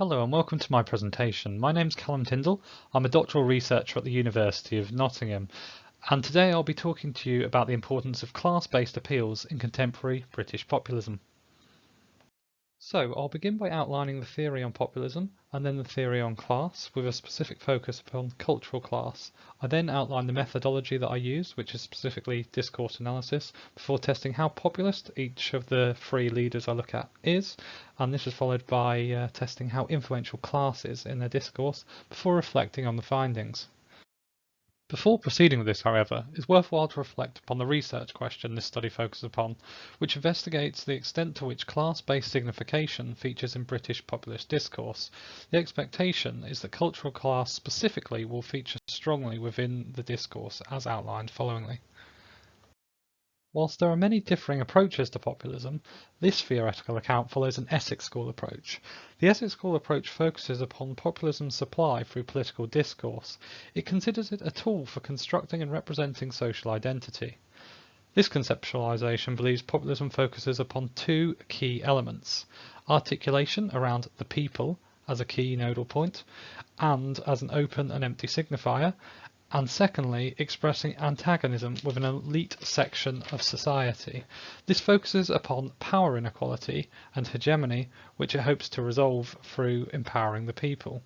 Hello and welcome to my presentation. My name's Callum Tindall. I'm a doctoral researcher at the University of Nottingham, and today I'll be talking to you about the importance of class-based appeals in contemporary British populism. So I'll begin by outlining the theory on populism and then the theory on class, with a specific focus upon cultural class. I then outline the methodology that I use, which is specifically discourse analysis, before testing how populist each of the three leaders I look at is, and this is followed by testing how influential class is in their discourse, before reflecting on the findings. Before proceeding with this, however, it's worthwhile to reflect upon the research question this study focuses upon, which investigates the extent to which class-based signification features in British populist discourse. The expectation is that cultural class specifically will feature strongly within the discourse, as outlined followingly. Whilst there are many differing approaches to populism, this theoretical account follows an Essex School approach. The Essex School approach focuses upon populism's supply through political discourse. It considers it a tool for constructing and representing social identity. This conceptualisation believes populism focuses upon two key elements: articulation around the people as a key nodal point and as an open and empty signifier, and secondly, expressing antagonism with an elite section of society. This focuses upon power inequality and hegemony, which it hopes to resolve through empowering the people.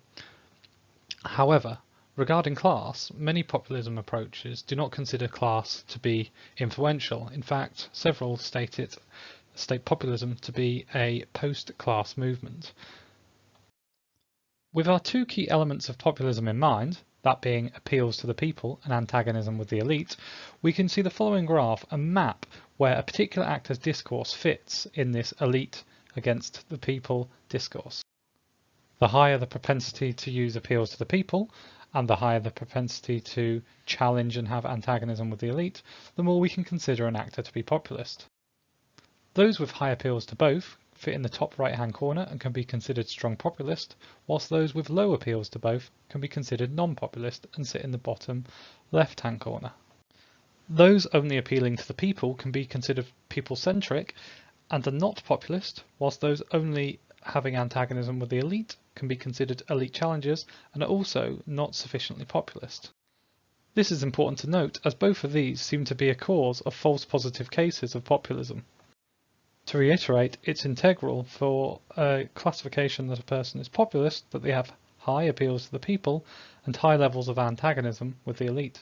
However, regarding class, many populism approaches do not consider class to be influential. In fact, several state populism to be a post-class movement. With our two key elements of populism in mind, that being appeals to the people and antagonism with the elite, we can see the following graph, a map where a particular actor's discourse fits in this elite against the people discourse. The higher the propensity to use appeals to the people, and the higher the propensity to challenge and have antagonism with the elite, the more we can consider an actor to be populist. Those with high appeals to both fit in the top right hand corner and can be considered strong populist, whilst those with low appeals to both can be considered non-populist and sit in the bottom left hand corner. Those only appealing to the people can be considered people-centric and are not populist, whilst those only having antagonism with the elite can be considered elite challengers and are also not sufficiently populist. This is important to note, as both of these seem to be a cause of false positive cases of populism. To reiterate, it's integral for a classification that a person is populist that they have high appeals to the people and high levels of antagonism with the elite.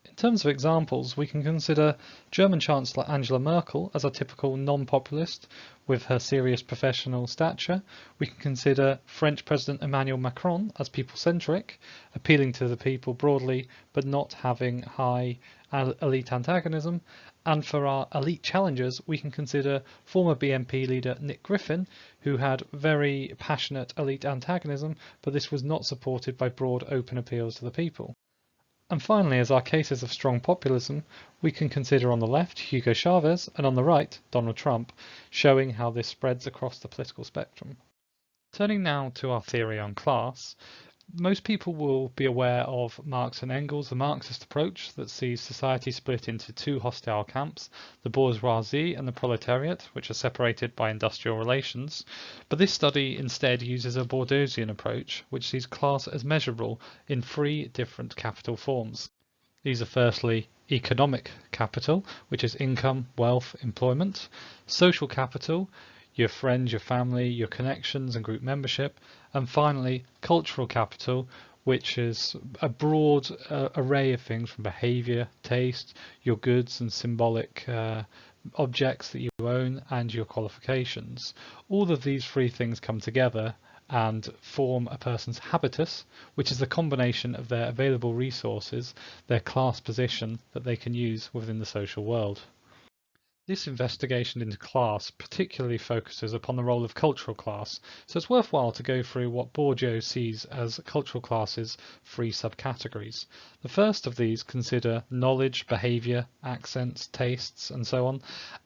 In terms of examples, we can consider German Chancellor Angela Merkel as a typical non-populist with her serious professional stature. We can consider French President Emmanuel Macron as people-centric, appealing to the people broadly but not having high elite antagonism. And for our elite challengers, we can consider former BNP leader Nick Griffin, who had very passionate elite antagonism, but this was not supported by broad open appeals to the people. And finally, as our cases of strong populism, we can consider on the left Hugo Chavez and on the right Donald Trump, showing how this spreads across the political spectrum. Turning now to our theory on class, most people will be aware of Marx and Engels, the Marxist approach that sees society split into two hostile camps, the bourgeoisie and the proletariat, which are separated by industrial relations. But this study instead uses a Bourdieusian approach, which sees class as measurable in three different capital forms. These are firstly economic capital, which is income, wealth, employment; social capital, your friends, your family, your connections and group membership; and finally cultural capital, which is a broad array of things from behaviour, taste, your goods and symbolic objects that you own, and your qualifications. All of these three things come together and form a person's habitus, which is the combination of their available resources, their class position that they can use within the social world. This investigation into class particularly focuses upon the role of cultural class, so it's worthwhile to go through what Bourdieu sees as cultural class's three subcategories. The first of these consider knowledge, behaviour, accents, tastes, and so on,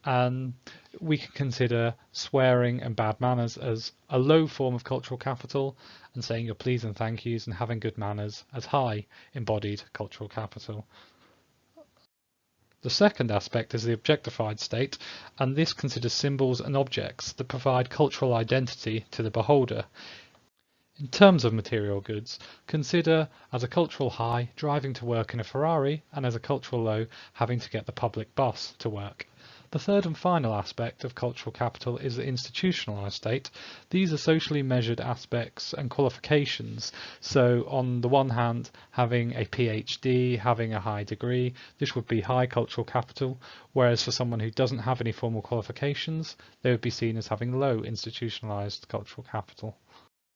and we can consider swearing and bad manners as a low form of cultural capital, and saying your please and thank yous and having good manners as high embodied cultural capital. The second aspect is the objectified state, and this considers symbols and objects that provide cultural identity to the beholder. In terms of material goods, consider as a cultural high driving to work in a Ferrari, and as a cultural low having to get the public bus to work. The third and final aspect of cultural capital is the institutionalised state. These are socially measured aspects and qualifications. So on the one hand, having a PhD, having a high degree, this would be high cultural capital, whereas for someone who doesn't have any formal qualifications, they would be seen as having low institutionalised cultural capital.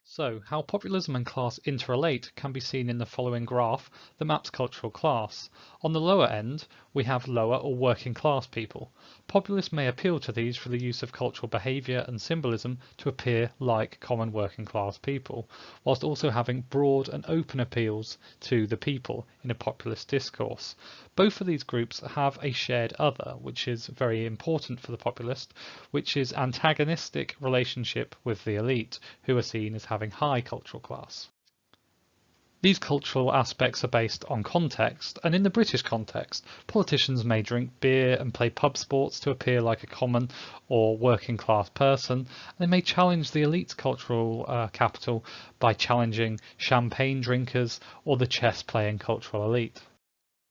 So, how populism and class interrelate can be seen in the following graph that maps cultural class. On the lower end, we have lower or working class people. Populists may appeal to these through the use of cultural behaviour and symbolism to appear like common working class people, whilst also having broad and open appeals to the people in a populist discourse. Both of these groups have a shared other, which is very important for the populist, which is antagonistic relationship with the elite, who are seen as having high cultural class. These cultural aspects are based on context, and in the British context, politicians may drink beer and play pub sports to appear like a common or working class person. They may challenge the elite's cultural capital by challenging champagne drinkers or the chess playing cultural elite.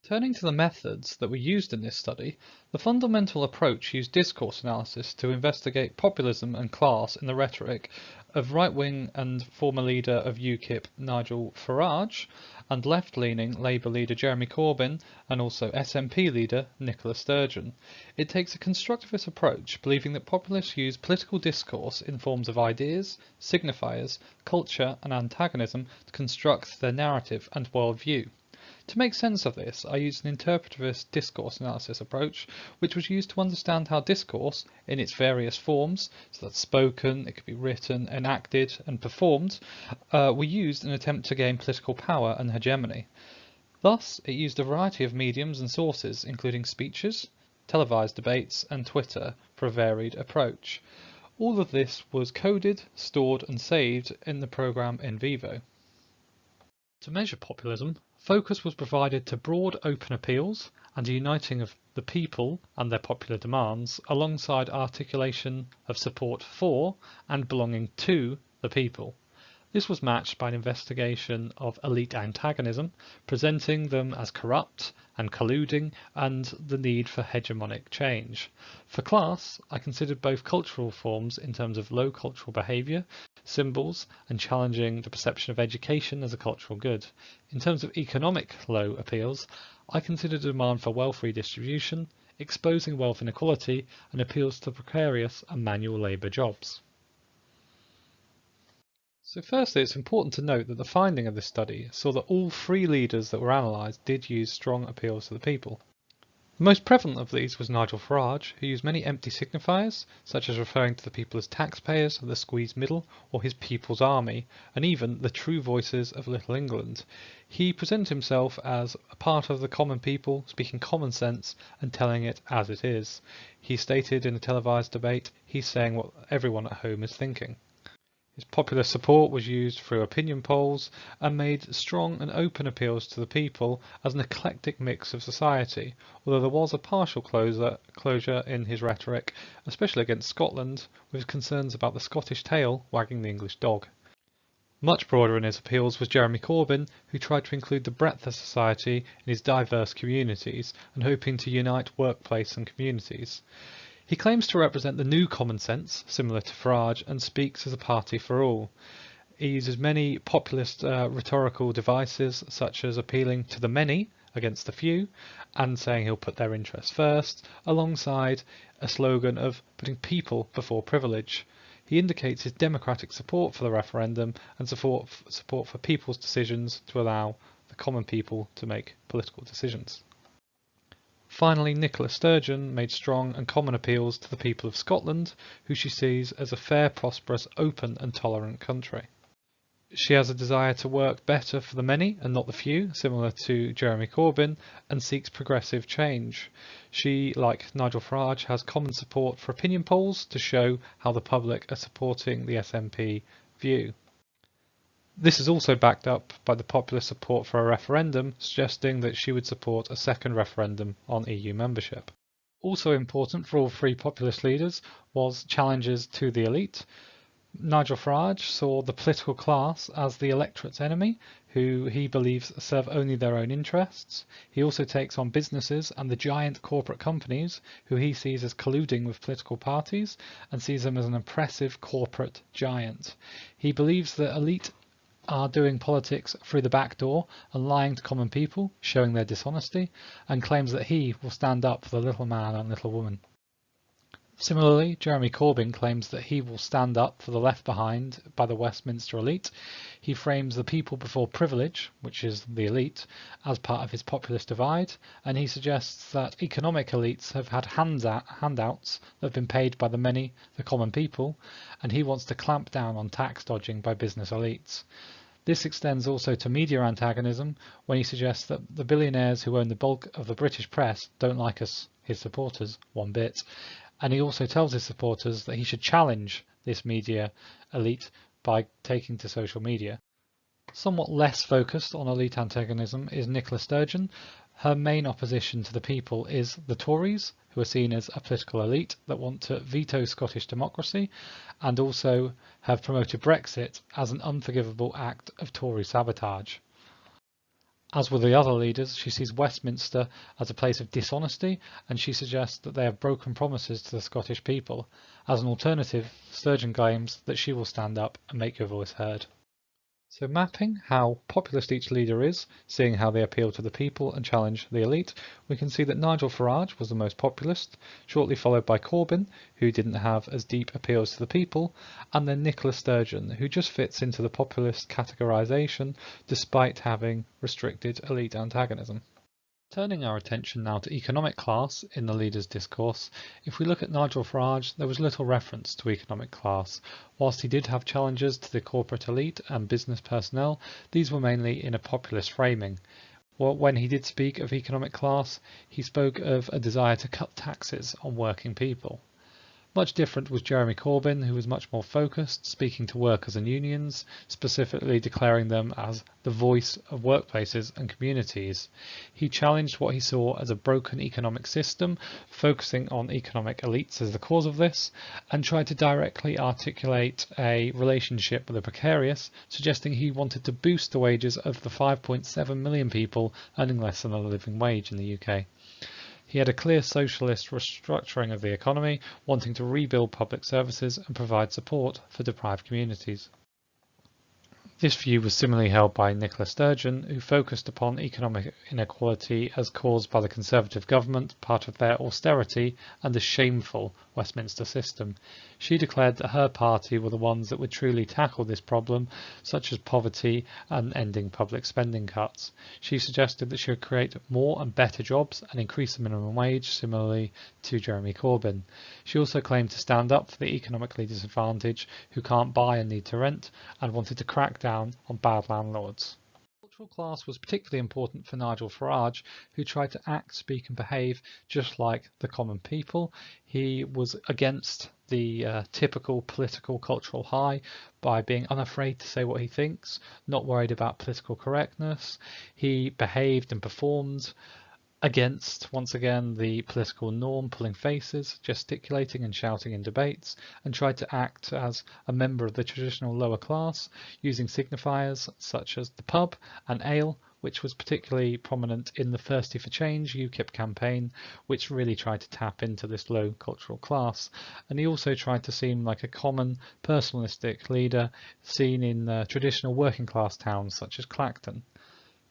Turning to the methods that were used in this study, the fundamental approach used discourse analysis to investigate populism and class in the rhetoric of right-wing and former leader of UKIP Nigel Farage and left-leaning Labour leader Jeremy Corbyn and also SNP leader Nicola Sturgeon. It takes a constructivist approach, believing that populists use political discourse in forms of ideas, signifiers, culture and antagonism to construct their narrative and worldview. To make sense of this, I used an interpretivist discourse analysis approach, which was used to understand how discourse, in its various forms, so that's spoken, it could be written, enacted, and performed, were used in an attempt to gain political power and hegemony. Thus, it used a variety of mediums and sources, including speeches, televised debates, and Twitter, for a varied approach. All of this was coded, stored, and saved in the program in vivo. To measure populism, focus was provided to broad open appeals and a uniting of the people and their popular demands alongside articulation of support for and belonging to the people. This was matched by an investigation of elite antagonism, presenting them as corrupt and colluding, and the need for hegemonic change. For class, I considered both cultural forms in terms of low cultural behaviour, symbols, and challenging the perception of education as a cultural good. In terms of economic low appeals, I considered demand for wealth redistribution, exposing wealth inequality, and appeals to precarious and manual labour jobs. So firstly, it's important to note that the finding of this study saw that all three leaders that were analysed did use strong appeals to the people. The most prevalent of these was Nigel Farage, who used many empty signifiers, such as referring to the people as taxpayers of the squeezed middle, or his people's army, and even the true voices of Little England. He presented himself as a part of the common people, speaking common sense and telling it as it is. He stated in a televised debate, he's saying what everyone at home is thinking. His popular support was used through opinion polls and made strong and open appeals to the people as an eclectic mix of society, although there was a partial closure in his rhetoric, especially against Scotland, with concerns about the Scottish tail wagging the English dog. Much broader in his appeals was Jeremy Corbyn, who tried to include the breadth of society in his diverse communities and hoping to unite workplace and communities. He claims to represent the new common sense, similar to Farage, and speaks as a party for all. He uses many populist rhetorical devices, such as appealing to the many against the few, and saying he'll put their interests first, alongside a slogan of putting people before privilege. He indicates his democratic support for the referendum and support for people's decisions to allow the common people to make political decisions. Finally, Nicola Sturgeon made strong and common appeals to the people of Scotland, who she sees as a fair, prosperous, open and tolerant country. She has a desire to work better for the many and not the few, similar to Jeremy Corbyn, and seeks progressive change. She, like Nigel Farage, has common support for opinion polls to show how the public are supporting the SNP view. This is also backed up by the popular support for a referendum, suggesting that she would support a second referendum on EU membership. Also important for all three populist leaders was challenges to the elite. Nigel Farage saw the political class as the electorate's enemy, who he believes serve only their own interests. He also takes on businesses and the giant corporate companies, who he sees as colluding with political parties, and sees them as an oppressive corporate giant. He believes that elite are doing politics through the back door and lying to common people, showing their dishonesty, and claims that he will stand up for the little man and little woman. Similarly, Jeremy Corbyn claims that he will stand up for the left behind by the Westminster elite. He frames the people before privilege, which is the elite, as part of his populist divide, and he suggests that economic elites have had handouts that have been paid by the many, the common people, and he wants to clamp down on tax dodging by business elites. This extends also to media antagonism, when he suggests that the billionaires who own the bulk of the British press don't like us, his supporters, one bit. And he also tells his supporters that he should challenge this media elite by taking to social media. Somewhat less focused on elite antagonism is Nicola Sturgeon. Her main opposition to the people is the Tories, who are seen as a political elite that want to veto Scottish democracy and also have promoted Brexit as an unforgivable act of Tory sabotage. As with the other leaders, she sees Westminster as a place of dishonesty, and she suggests that they have broken promises to the Scottish people. As an alternative, Sturgeon claims that she will stand up and make her voice heard. So mapping how populist each leader is, seeing how they appeal to the people and challenge the elite, we can see that Nigel Farage was the most populist, shortly followed by Corbyn, who didn't have as deep appeals to the people, and then Nicola Sturgeon, who just fits into the populist categorisation despite having restricted elite antagonism. Turning our attention now to economic class in the leader's discourse, if we look at Nigel Farage, there was little reference to economic class. Whilst he did have challenges to the corporate elite and business personnel, these were mainly in a populist framing. When he did speak of economic class, he spoke of a desire to cut taxes on working people. Much different was Jeremy Corbyn, who was much more focused, speaking to workers and unions, specifically declaring them as the voice of workplaces and communities. He challenged what he saw as a broken economic system, focusing on economic elites as the cause of this, and tried to directly articulate a relationship with the precarious, suggesting he wanted to boost the wages of the 5.7 million people earning less than a living wage in the UK. He had a clear socialist restructuring of the economy, wanting to rebuild public services and provide support for deprived communities. This view was similarly held by Nicola Sturgeon, who focused upon economic inequality as caused by the Conservative government, part of their austerity and the shameful Westminster system. She declared that her party were the ones that would truly tackle this problem, such as poverty and ending public spending cuts. She suggested that she would create more and better jobs and increase the minimum wage, similarly to Jeremy Corbyn. She also claimed to stand up for the economically disadvantaged who can't buy and need to rent, and wanted to crack down on bad landlords. Cultural class was particularly important for Nigel Farage, who tried to act, speak and behave just like the common people. He was against the typical political cultural high by being unafraid to say what he thinks, not worried about political correctness. He behaved and performed against, once again, the political norm, pulling faces, gesticulating and shouting in debates, and tried to act as a member of the traditional lower class, using signifiers such as the pub and ale, which was particularly prominent in the Thirsty for Change UKIP campaign, which really tried to tap into this low cultural class. And he also tried to seem like a common, personalistic leader seen in traditional working class towns such as Clacton.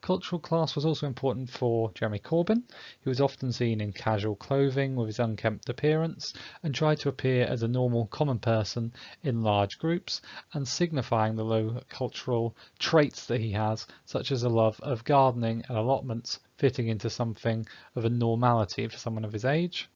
Cultural class was also important for Jeremy Corbyn, who was often seen in casual clothing with his unkempt appearance, and tried to appear as a normal common person in large groups, and signifying the low cultural traits that he has, such as a love of gardening and allotments, fitting into something of a normality for someone of his age.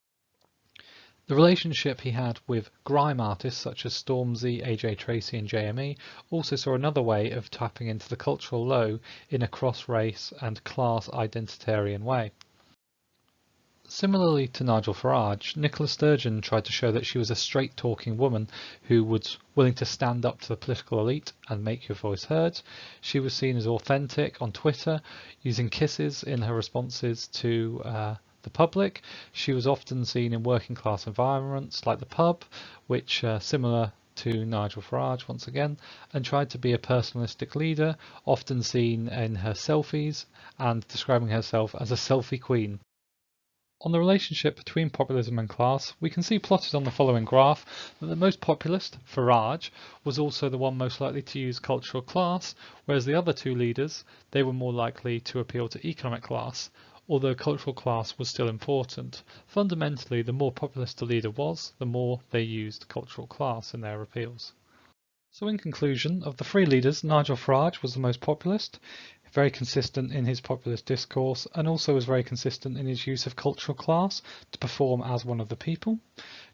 The relationship he had with grime artists such as Stormzy, AJ Tracey and JME also saw another way of tapping into the cultural low in a cross-race and class identitarian way. Similarly to Nigel Farage, Nicola Sturgeon tried to show that she was a straight-talking woman who was willing to stand up to the political elite and make her voice heard. She was seen as authentic on Twitter, using kisses in her responses to the public. She was often seen in working class environments like the pub, which similar to Nigel Farage once again, and tried to be a personalistic leader, often seen in her selfies and describing herself as a selfie queen. On the relationship between populism and class, we can see plotted on the following graph that the most populist, Farage, was also the one most likely to use cultural class, whereas the other two leaders, they were more likely to appeal to economic class, although cultural class was still important. Fundamentally, the more populist a leader was, the more they used cultural class in their appeals. So in conclusion, of the three leaders, Nigel Farage was the most populist, very consistent in his populist discourse, and also was very consistent in his use of cultural class to perform as one of the people.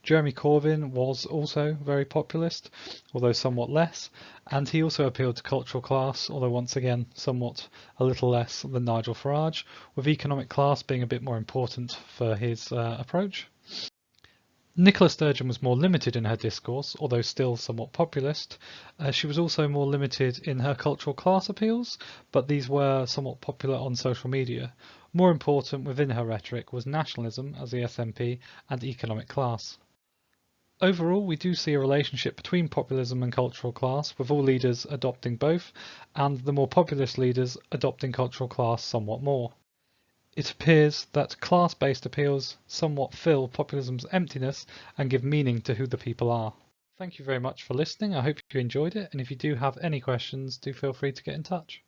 Jeremy Corbyn was also very populist, although somewhat less, and he also appealed to cultural class, although once again somewhat a little less than Nigel Farage, with economic class being a bit more important for his approach. Nicola Sturgeon was more limited in her discourse, although still somewhat populist. She was also more limited in her cultural class appeals, but these were somewhat popular on social media. More important within her rhetoric was nationalism, as the SNP, and economic class. Overall, we do see a relationship between populism and cultural class, with all leaders adopting both, and the more populist leaders adopting cultural class somewhat more. It appears that class-based appeals somewhat fill populism's emptiness and give meaning to who the people are. Thank you very much for listening. I hope you enjoyed it, and if you do have any questions, do feel free to get in touch.